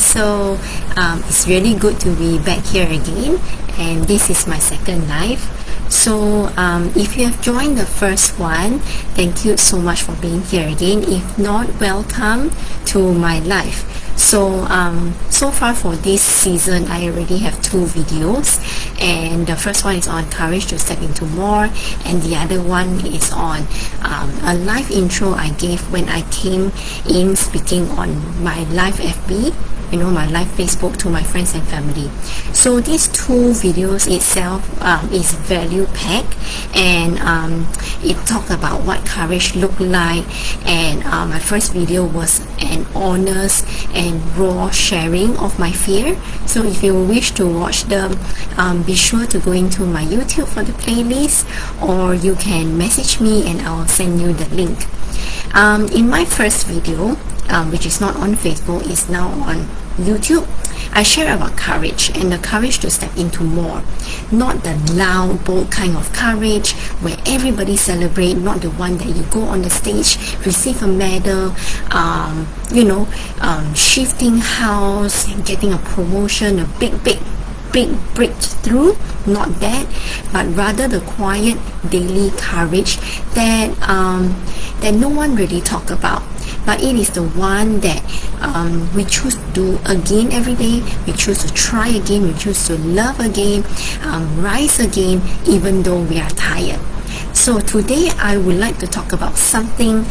It's really good to be back here again, and this is my second live. If you have joined the first one, thank you so much for being here again. If not, welcome to my live. So far for this season, I already have 2 videos, and the first one is on courage to step into more, and the other one is on a live intro I gave when I came in speaking on my live FB, my live Facebook to my friends and family. So these 2 videos itself is value packed, and it talked about what courage looked like, and my first video was an honest and raw sharing of my fear. So if you wish to watch them, be sure to go into my YouTube for the playlist, or you can message me and I'll send you the link. In my first video, which is not on Facebook, is now on YouTube, I share about courage and the courage to step into more. Not the loud, bold kind of courage where everybody celebrate, not the one that you go on the stage, receive a medal, shifting house, getting a promotion, a big breakthrough. Not that, but rather the quiet daily courage that no one really talk about. But it is the one that we choose to do again every day. We choose to try again. We choose to love again, rise again, even though we are tired. So today I would like to talk about something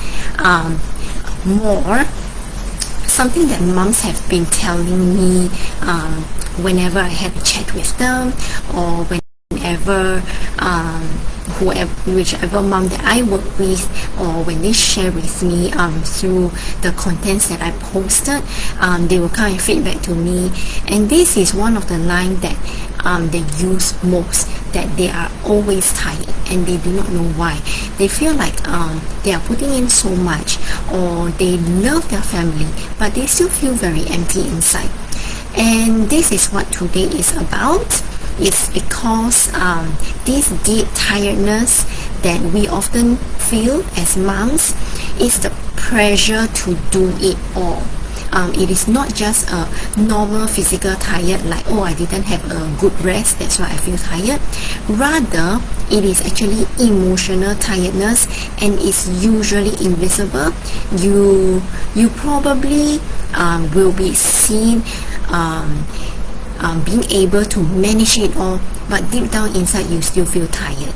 more, something that moms have been telling me whenever I have a chat with them, or whenever whichever mom that I work with, or when they share with me through the contents that I posted, they will come and feedback to me, and this is one of the lines that they use most, that they are always tired and they do not know why. They feel like they are putting in so much, or they love their family but they still feel very empty inside. And this is what today is about. It's because this deep tiredness that we often feel as moms is the pressure to do it all. It is not just a normal physical tired, like, oh, I didn't have a good rest, that's why I feel tired. Rather, it is actually emotional tiredness, and it's usually invisible. You probably will be seen being able to manage it all, but deep down inside you still feel tired,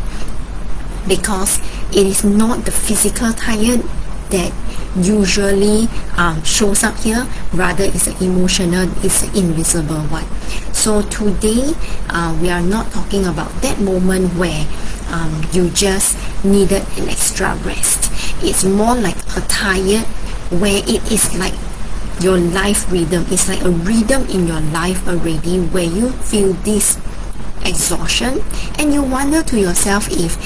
because it is not the physical tired that usually shows up here. Rather, it's an emotional, it's an invisible one. So today we are not talking about that moment where you just needed an extra rest. It's more like a tired where it is like your life rhythm. It's like a rhythm in your life already, where you feel this exhaustion and you wonder to yourself if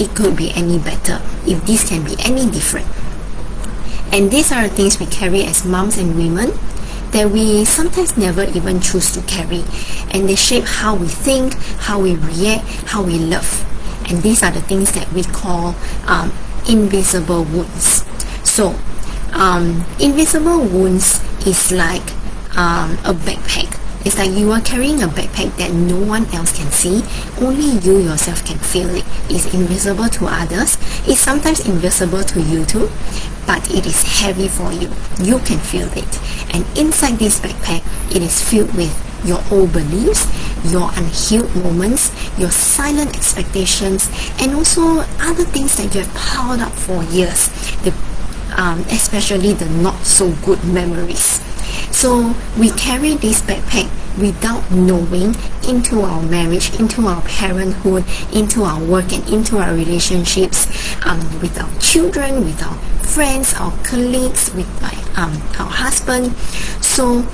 it could be any better, if this can be any different. And these are the things we carry as moms and women that we sometimes never even choose to carry, and they shape how we think, how we react, how we love. And these are the things that we call invisible wounds. So invisible wounds is like a backpack. It's like you are carrying a backpack that no one else can see. Only you yourself can feel it. It's invisible to others. It's sometimes invisible to you too, but it is heavy for you. You can feel it. And inside this backpack, it is filled with your old beliefs, your unhealed moments, your silent expectations, and also other things that you have piled up for years, especially the not so good memories. So we carry this backpack without knowing into our marriage, into our parenthood, into our work, and into our relationships with our children, with our friends, our colleagues, with our husband. So,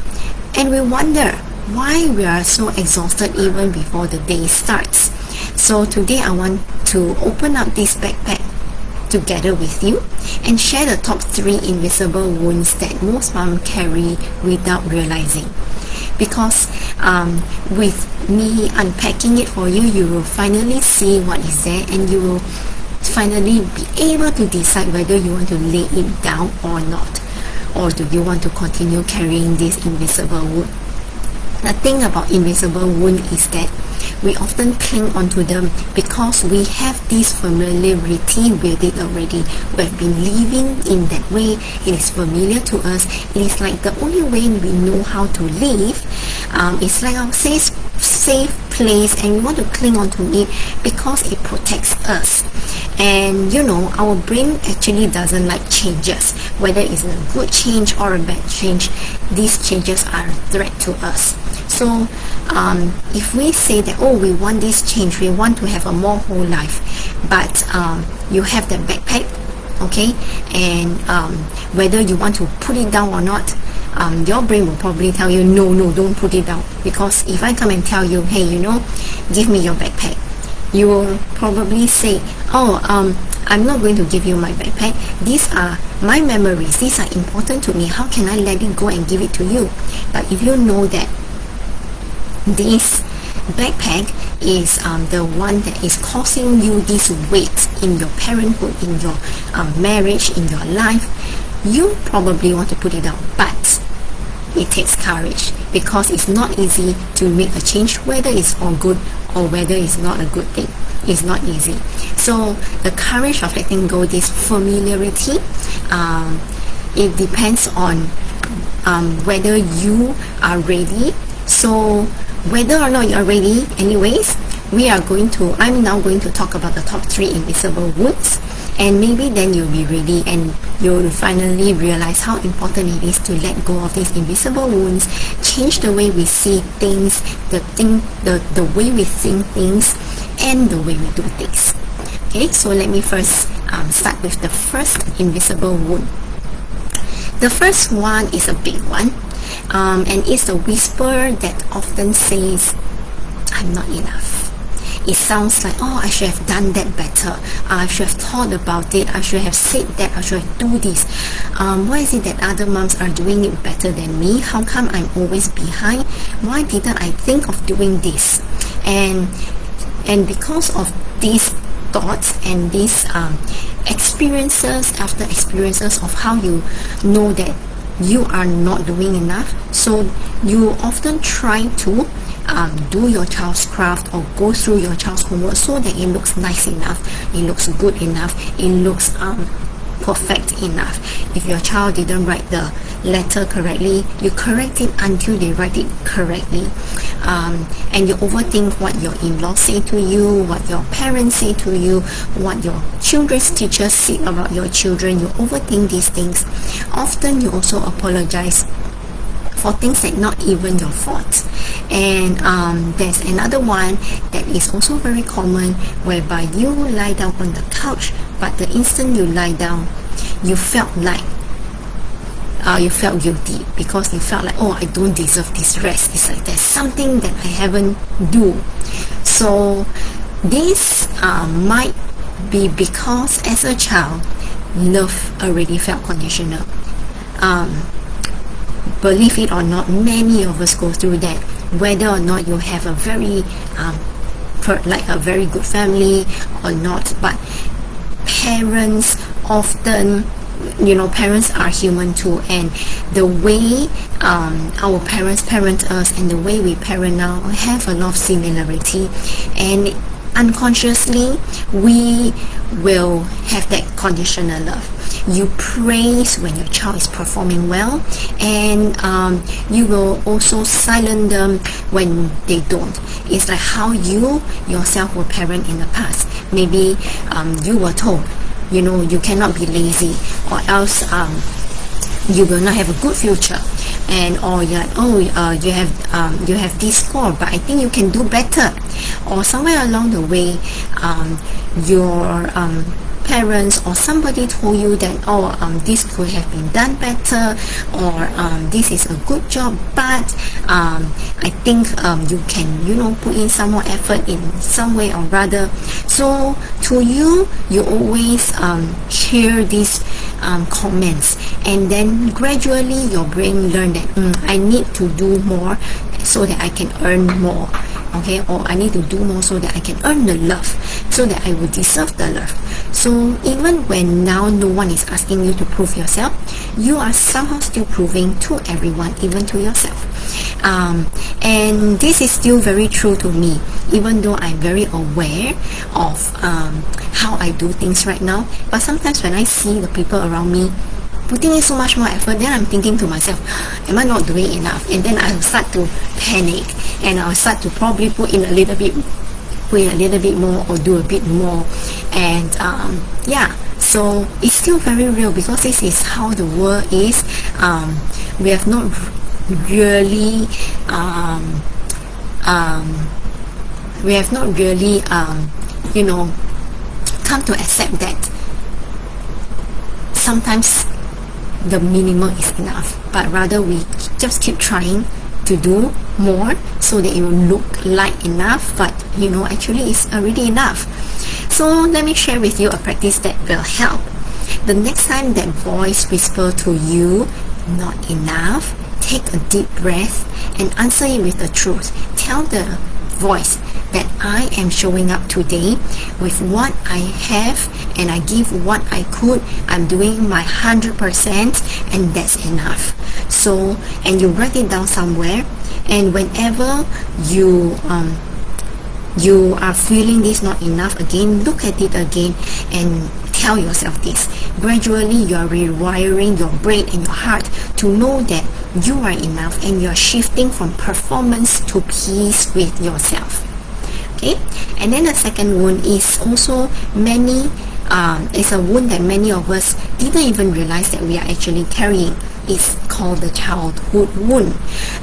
and we wonder why we are so exhausted even before the day starts. So today I want to open up this backpack together with you and share the top 3 invisible wounds that most moms carry without realizing. Because with me unpacking it for you, you will finally see what is there, and you will finally be able to decide whether you want to lay it down or not. or do you want to continue carrying this invisible wound? The thing about invisible wound is that we often cling onto them because we have this familiarity with it already. We have been living in that way. It is familiar to us. It is like the only way we know how to live. It's like our safe place, and we want to cling onto it because it protects us. And our brain actually doesn't like changes, whether it's a good change or a bad change. These changes are a threat to us. So if we say that, we want this change, we want to have a more whole life, but you have that backpack, okay, and whether you want to put it down or not, your brain will probably tell you, no, don't put it down. Because if I come and tell you, hey, give me your backpack, you will probably say, I'm not going to give you my backpack. These are my memories. These are important to me. How can I let it go and give it to you? But if you know that this backpack is the one that is causing you this weight in your parenthood, in your marriage, in your life, you probably want to put it down. But it takes courage, because it's not easy to make a change, whether it's all good or whether it's not a good thing. It's not easy. So the courage of letting go this familiarity, it depends on whether you are ready. So whether or not you're ready, anyways, I'm now going to talk about the top 3 invisible wounds, and maybe then you'll be ready and you'll finally realize how important it is to let go of these invisible wounds, change the way we see things, the way we think things, and the way we do things. Okay, so let me first start with the first invisible wound. The first one is a big one, and it's the whisper that often says, I'm not enough. It sounds like, I should have done that better. I should have thought about it. I should have said that. I should have do this. Why is it that other moms are doing it better than me? How come I'm always behind? Why didn't I think of doing this? And because of these thoughts and these experiences after experiences of how you know that you are not doing enough, so you often try to do your child's craft or go through your child's homework so that it looks nice enough, it looks good enough, it looks perfect enough. If your child didn't write the letter correctly, you correct it until they write it correctly, and you overthink what your in-laws say to you, what your parents say to you, what your children's teachers say about your children. You overthink these things. Often you also apologize for things that not even your fault. And there's another one that is also very common, whereby you lie down on the couch, but the instant you lie down, you felt guilty, because you felt like, I don't deserve this rest. It's like there's something that I haven't do. So this might be because as a child, love already felt conditional. Believe it or not, many of us go through that, whether or not you have a very a very good family or not. But parents often, parents are human too, and the way our parents parent us and the way we parent now have a lot of similarity, and unconsciously we will have that conditional love. You praise when your child is performing well, and you will also silence them when they don't. It's like how you yourself were parent in the past. Maybe you were told, you cannot be lazy, or else you will not have a good future. And or you're like, you have this score, but I think you can do better. Or somewhere along the way, your parents or somebody told you that this could have been done better, or this is a good job, but I think you can put in some more effort in some way or rather. So to you always hear these comments, and then gradually your brain learn that I need to do more so that I can earn more. okay, or I need to do more so that I can earn the love, so that I will deserve the love. So even when now no one is asking you to prove yourself, you are somehow still proving to everyone, even to yourself. And this is still very true to me, even though I'm very aware of how I do things right now. But sometimes when I see the people around me putting in so much more effort, then I'm thinking to myself, am I not doing enough? And then I'll start to panic, and I'll start to probably put in a little bit more, or do a bit more. And so it's still very real, because this is how the world is. We have not really come to accept that sometimes the minimum is enough, but rather we just keep trying to do more so that it will look like enough, but actually it's already enough. So let me share with you a practice that will help. The next time that voice whisper to you, not enough, take a deep breath and answer it with the truth. Tell the voice that I am showing up today with what I have, and I give what I could. I'm doing my 100%, and that's enough. So, and you write it down somewhere, and whenever you are feeling this not enough again, look at it again and tell yourself this. Gradually you are rewiring your brain and your heart to know that you are enough, and you're shifting from performance to peace with yourself. Okay, and then the second wound is also it's a wound that many of us didn't even realize that we are actually carrying. It's called the childhood wound,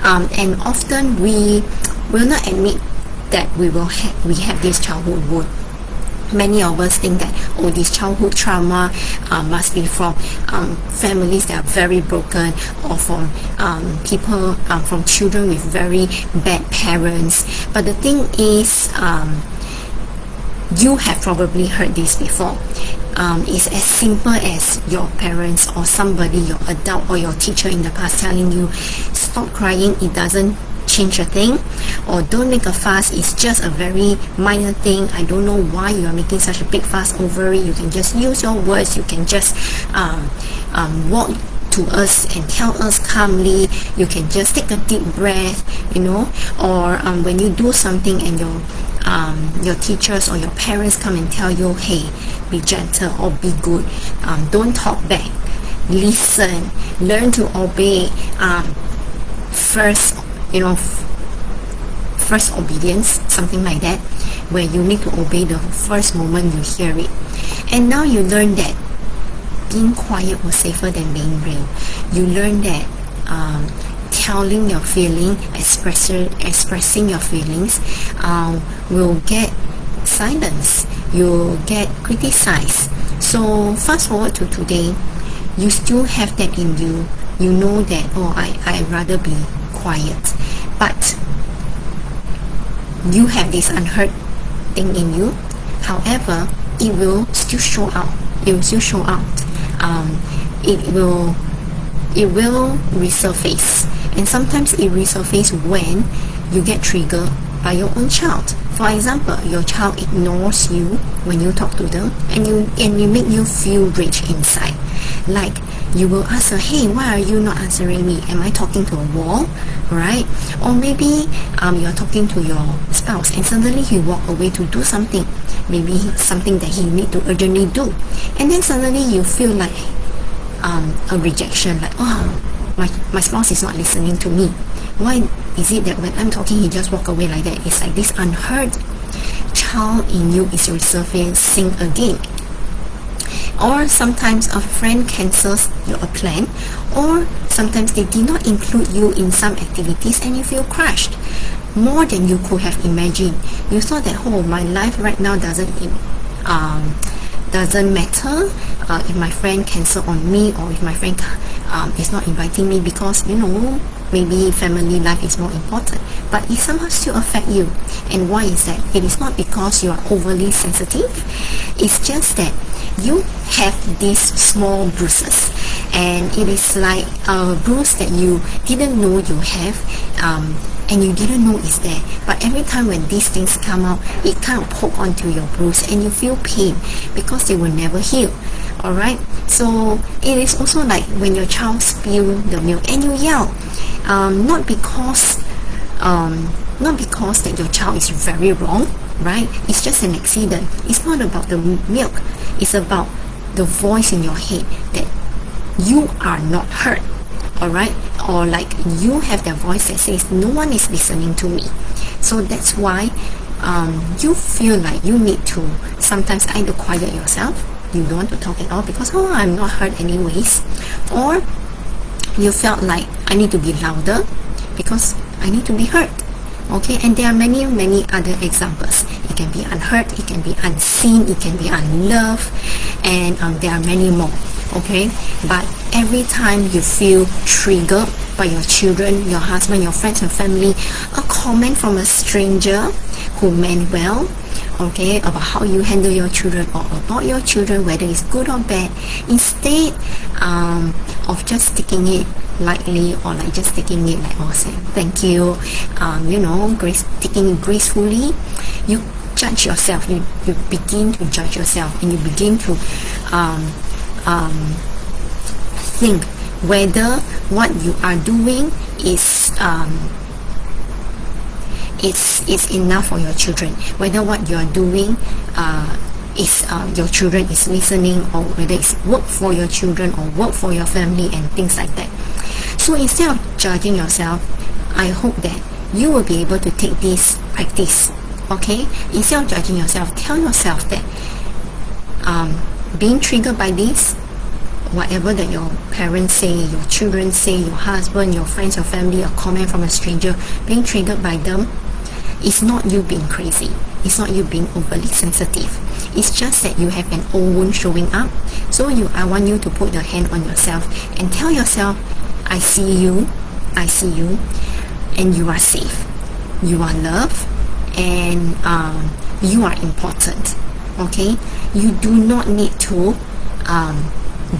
and often we will not admit that we have this childhood wound. Many of us think that, this childhood trauma must be from families that are very broken, or from people, from children with very bad parents. But the thing is, you have probably heard this before. It's as simple as your parents or somebody, your adult or your teacher in the past, telling you, stop crying, it doesn't change a thing, or don't make a fuss, it's just a very minor thing. I don't know why you are making such a big fuss over it. You can just use your words, you can just walk to us and tell us calmly, you can just take a deep breath, or when you do something and your teachers or your parents come and tell you, hey, be gentle or be good, don't talk back, listen, learn to obey. First obedience, something like that, where you need to obey the first moment you hear it. And now you learn that being quiet was safer than being real. You learn that telling your feeling, expressing your feelings will get silence, you'll get criticized. So fast forward to today, you still have that in you. You know that, I'd rather be quiet, but you have this unheard thing in you. However, it will still show out. It will resurface, and sometimes it resurfaces when you get triggered by your own child. For example, your child ignores you when you talk to them, and it make you feel rage inside. Like, you will ask her, hey, why are you not answering me? Am I talking to a wall? Right? Or maybe you're talking to your spouse, and suddenly he walk away to do something, maybe something that he need to urgently do, and then suddenly you feel like a rejection, like, my spouse is not listening to me. Why is it that when I'm talking he just walk away like that? It's like this unheard child in you is resurfacing again. Or sometimes a friend cancels your plan, or sometimes they did not include you in some activities and you feel crushed more than you could have imagined. You thought that, my life right now doesn't matter if my friend cancel on me, or if my friend is not inviting me, because maybe family life is more important. But it somehow still affect you. And why is that? It is not because you are overly sensitive. It's just that you have these small bruises, and it is like a bruise that you didn't know you have, and you didn't know is there, but every time when these things come out, it kind of poke onto your bruise and you feel pain because they will never heal. Alright, so it is also like when your child spill the milk and you yell, not because that your child is very wrong, right? It's just an accident. It's not about the milk, it's about the voice in your head that you are not heard. Alright, or like you have that voice that says no one is listening to me. So that's why you feel like you need to sometimes either quiet yourself, you don't want to talk at all because I'm not heard anyways, or you felt like I need to be louder because I need to be heard. Okay, and there are many other examples. It can be unheard, it can be unseen, it can be unloved, and there are many more. Okay, but every time you feel triggered by your children, your husband, your friends and family, a comment from a stranger who meant well, okay, about how you handle your children or about your children, whether it's good or bad, instead of just taking it lightly or like just taking it like saying thank you, taking it gracefully, you judge yourself. You begin to judge yourself, and you begin to think whether what you are doing is it's enough for your children, whether what you are doing is your children is listening, or whether it's work for your children or work for your family and things like that. So instead of judging yourself, I hope that you will be able to take this like this. Okay, instead of judging yourself, tell yourself that being triggered by this, whatever that your parents say, your children say, your husband, your friends, your family, a comment from a stranger, being triggered by them, it's not you being crazy, it's not you being overly sensitive, it's just that you have an old wound showing up. So I want you to put your hand on yourself and tell yourself, I see you, and you are safe, you are loved, and you are important. Okay, you do not need to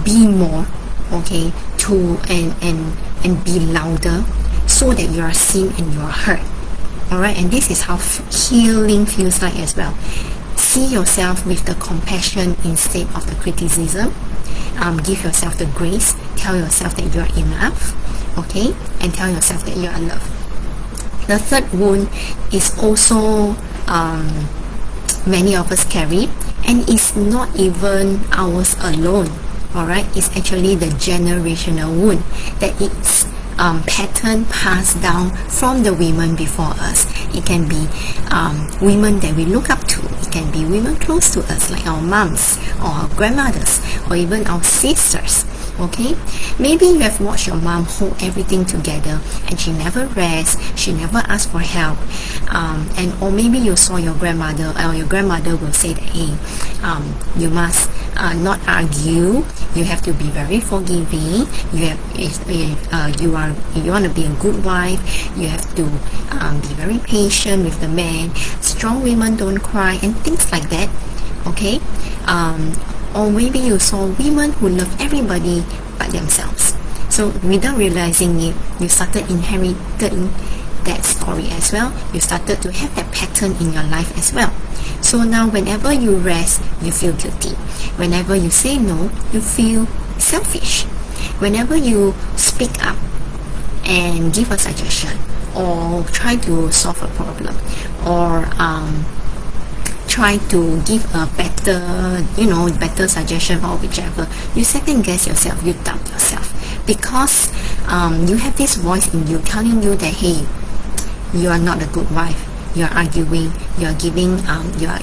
be more, okay, to and be louder so that you are seen and you are heard. Alright, and this is how healing feels like as well. See yourself with the compassion instead of the criticism. Give yourself the grace. Tell yourself that you are enough, okay, and tell yourself that you are loved. The third wound is also many of us carry, and it's not even ours alone. Alright, it's actually the generational wound that it's pattern passed down from the women before us. It can be women that we look up to. It can be women close to us, like our moms or our grandmothers or even our sisters. Okay, maybe you have watched your mom hold everything together and she never rests, she never asks for help, or maybe you saw your grandmother, or your grandmother will say that, hey, you must not argue, you have to be very forgiving, you want to be a good wife, you have to be very patient with the man, strong women don't cry, and things like that. Okay, or maybe you saw women who love everybody but themselves. So without realizing it, you started inheriting that story as well. You started to have that pattern in your life as well. So now whenever you rest, you feel guilty. Whenever you say no, you feel selfish. Whenever you speak up and give a suggestion or try to solve a problem, or try to give a better suggestion or whichever, you second guess yourself, you doubt yourself, because you have this voice in you telling you that, hey, you are not a good wife, you are arguing, you are giving, you are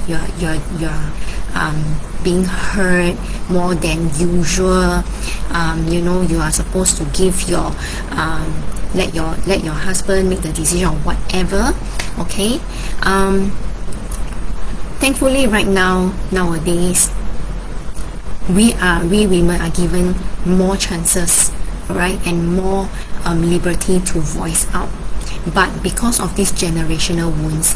being heard more than usual. You are supposed to give your let your husband make the decision or whatever. Okay, thankfully right nowadays we women are given more chances, right, and more liberty to voice out. But because of these generational wounds,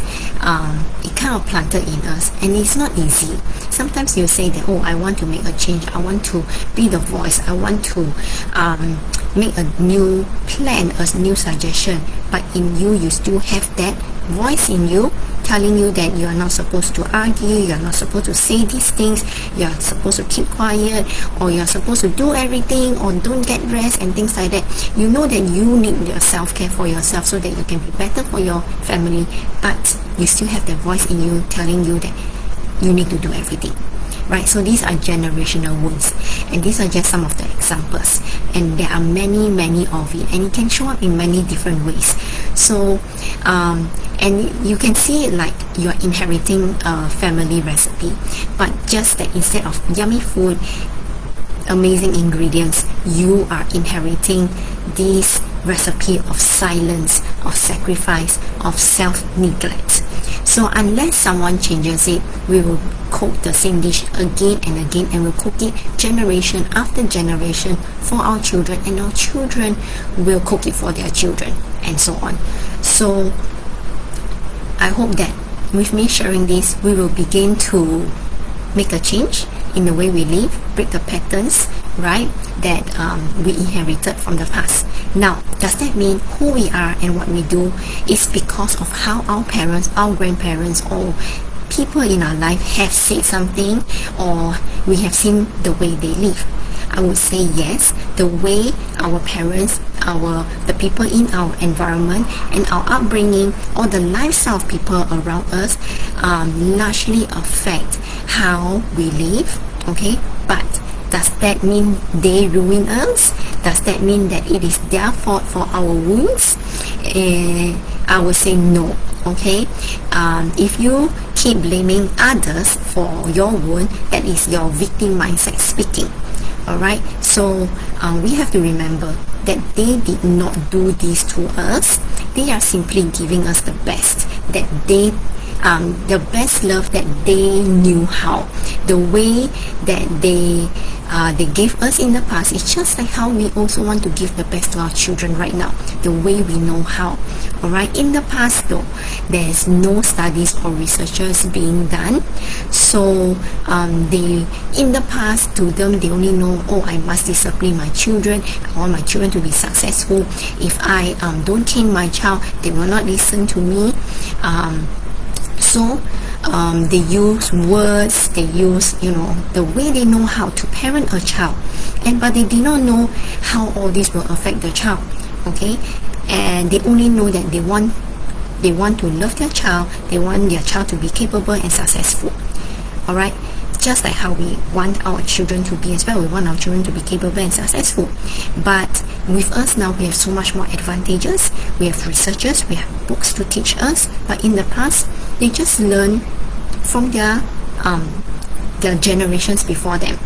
it kind of planted in us, and it's not easy. Sometimes you say that, oh, I want to make a change, I want to be the voice, I want to make a new plan, a new suggestion, but in you, you still have that voice in you telling you that you are not supposed to argue, you are not supposed to say these things, you are supposed to keep quiet, or you are supposed to do everything, or don't get rest and things like that. You know that you need your self-care for yourself so that you can be better for your family, but you still have that voice in you telling you that you need to do everything. Right, so these are generational wounds, and these are just some of the examples, and there are many of it, and it can show up in many different ways. So and you can see it like you're inheriting a family recipe, but just that instead of yummy food, amazing ingredients, you are inheriting this recipe of silence, of sacrifice, of self-neglect. So unless someone changes it, we will cook the same dish again and again, and we'll cook it generation after generation for our children, and our children will cook it for their children, and so on. So I hope that with me sharing this, we will begin to make a change in the way we live, break the patterns, right, that we inherited from the past. Now, does that mean who we are and what we do is because of how our parents, our grandparents, or people in our life have said something, or we have seen the way they live? I would say yes. The way our parents, the people in our environment, and our upbringing, or the lifestyle of people around us largely affect how we live. Okay, but does that mean they ruin us? Does that mean that it is their fault for our wounds? I would say no. Okay, if you keep blaming others for your wound, that is your victim mindset speaking. Alright, so we have to remember that they did not do this to us. They are simply giving us the best that they the best love that they knew how. The way that they gave us in the past is just like how we also want to give the best to our children right now, the way we know how. Alright, in the past though, there's no studies or researchers being done, so in the past, to them, they only know, oh, I must discipline my children, I want my children to be successful. If I don't cane my child, they will not listen to me. So they use words, they use, the way they know how to parent a child, but they did not know how all this will affect the child. Okay, and they only know that they want to love their child, they want their child to be capable and successful. Alright, just like how we want our children to be as well. We want our children to be capable and successful. But with us now, we have so much more advantages. We have researchers, we have books to teach us. But in the past, they just learn from their generations before them.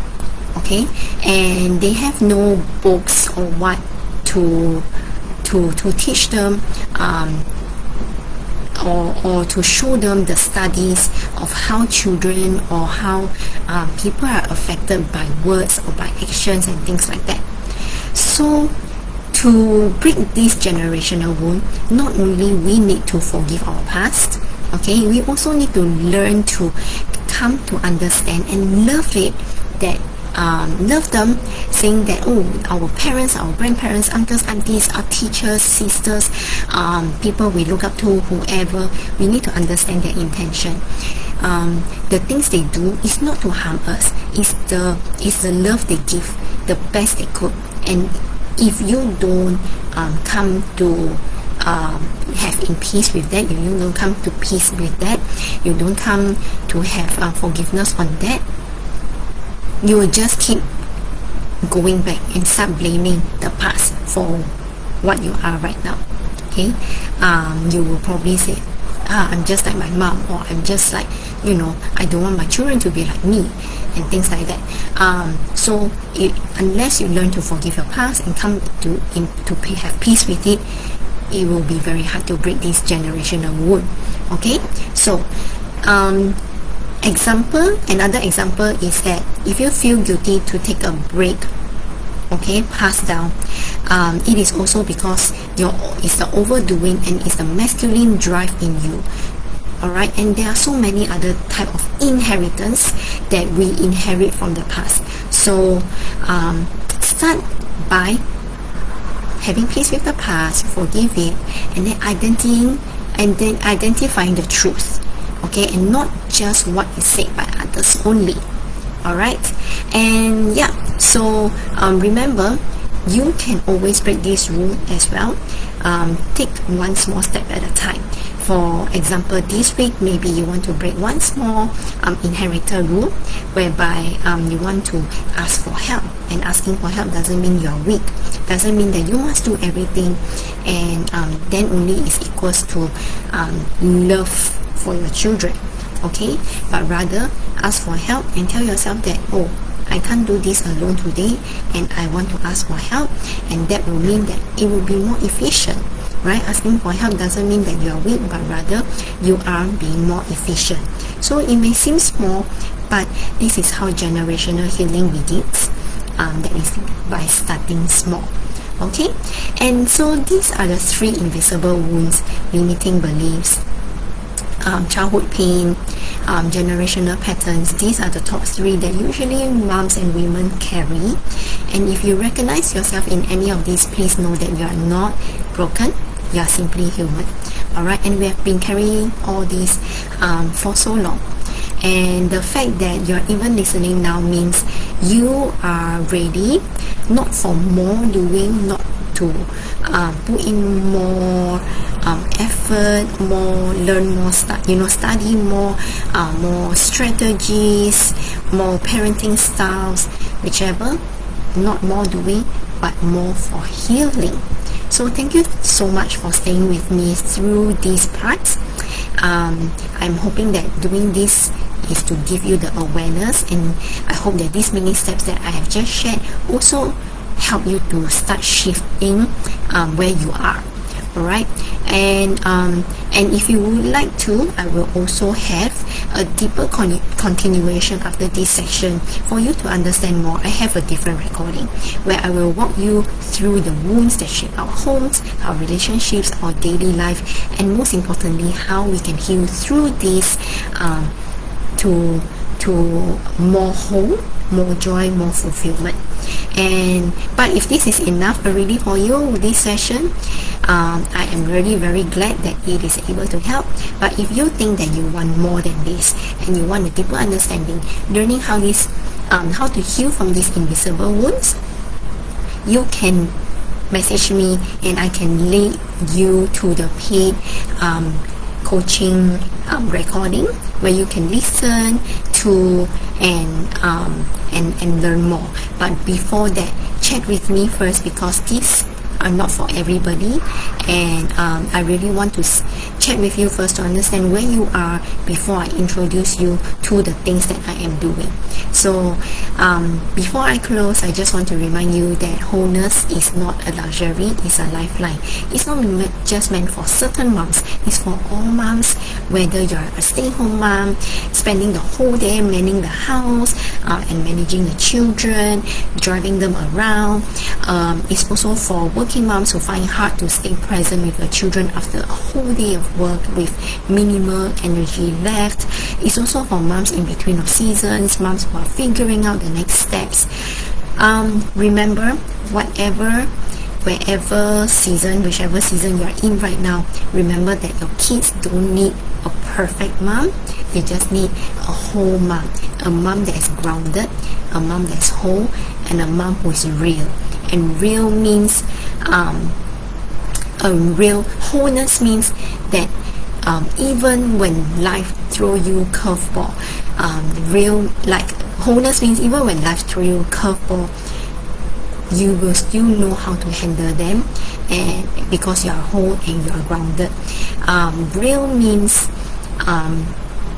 Okay, and they have no books or what to teach them, or to show them the studies of how children or how people are affected by words or by actions and things like that. So to break this generational wound, not only we need to forgive our past, okay, we also need to learn to come to understand and love it, that love them, saying that, oh, our parents, our grandparents, uncles, aunties, our teachers, sisters, people we look up to, whoever, we need to understand their intention. The things they do is not to harm us, it's the love they give, the best they could. And if you don't come to have in peace with that, you don't come to peace with that, you don't come to have forgiveness on that, you will just keep going back and start blaming the past for what you are right now. Okay, you will probably say, I'm just like my mom, or I'm just like, I don't want my children to be like me, and things like that. So unless you learn to forgive your past and come to have peace with it, it will be very hard to break this generational wound. Okay, so another example is that if you feel guilty to take a break, okay, pass down, it is also because it's the overdoing and it's the masculine drive in you. Alright, and there are so many other type of inheritance that we inherit from the past. So start by having peace with the past, forgive it, and then identifying the truth, okay, and not just what is said by others only. Alright, and yeah, so remember, you can always break this rule as well. Take one small step at a time. For example, this week maybe you want to break one small inheritor rule, whereby you want to ask for help, and asking for help doesn't mean you are weak, doesn't mean that you must do everything, and then only is equals to love for your children, okay, but rather ask for help and tell yourself that, oh, I can't do this alone today, and I want to ask for help, and that will mean that it will be more efficient, right? Asking for help doesn't mean that you are weak, but rather you are being more efficient. So it may seem small, but this is how generational healing begins. That is by starting small. Okay, and so these are the 3 invisible wounds: limiting beliefs, childhood pain, generational patterns. These are the top 3 that usually moms and women carry. And if you recognize yourself in any of these, please know that you are not broken, you are simply human. Alright, and we have been carrying all these for so long, and the fact that you're even listening now means you are ready, not for more doing, not to put in more effort, more, learn more, study more, more strategies, more parenting styles, whichever, not more doing, but more for healing. So thank you so much for staying with me through these parts. I'm hoping that doing this is to give you the awareness, and I hope that these mini steps that I have just shared also help you to start shifting where you are. Alright, and if you would like to, I will also have a deeper continuation after this section for you to understand more. I have a different recording where I will walk you through the wounds that shape our homes, our relationships, our daily life, and most importantly, how we can heal through this to more whole, more joy, more fulfillment. But if this is enough already for you, this session, I am really very glad that it is able to help. But if you think that you want more than this, and you want a deeper understanding, learning how to heal from these invisible wounds, you can message me, and I can link you to the paid coaching recording where you can listen to and learn more. But before that, chat with me first, because these are not for everybody, and I really want to chat with you first to understand where you are before I introduce you to the things that I am doing. So before I close, I just want to remind you that wholeness is not a luxury, it's a lifeline. It's not just meant for certain moms, it's for all moms, whether you're a stay-home mom, spending the whole day manning the house and managing the children, driving them around. It's also for working moms who find it hard to stay present with the children after a whole day of work with minimal energy left. It's also for moms in between of seasons, moms who are figuring out the next steps. Remember, whichever season you are in right now, remember that your kids don't need a perfect mom, they just need a whole mom, a mom that is grounded, a mom that's whole, and a mom who is real. And real means wholeness means that even when life throw you curveball, wholeness means even when life throw you curveball, you will still know how to handle them, and because you are whole and you are grounded. Real means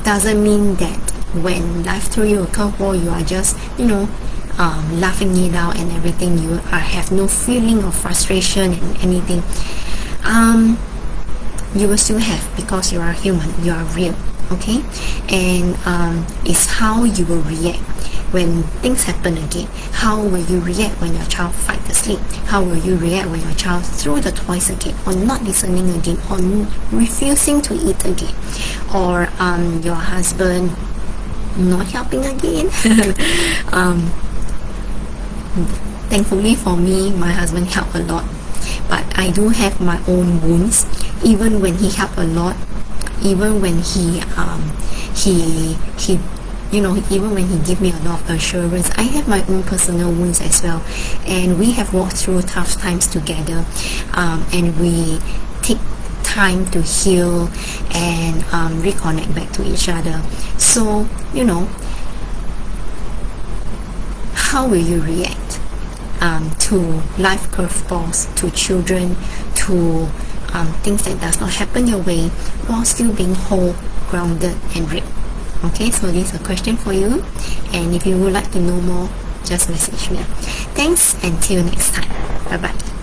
doesn't mean that when life throw you a curveball, you are just laughing it out and everything. You have no feeling of frustration and anything. You will still have, because you are human, you are real. Okay, and it's how you will react when things happen again? How will you react when your child fight the sleep? How will you react when your child throw the toys again, or not listening again, or refusing to eat again, or your husband not helping again? Thankfully for me, my husband helped a lot, but I do have my own wounds. Even when he helped a lot, even when he even when he gave me a lot of assurance, I have my own personal wounds as well, and we have walked through tough times together, and we take time to heal and reconnect back to each other. So how will you react to life curveballs, to children, to things that does not happen your way, while still being whole, grounded and real? Okay, so this is a question for you, and if you would like to know more, just message me. Thanks, until next time. Bye bye.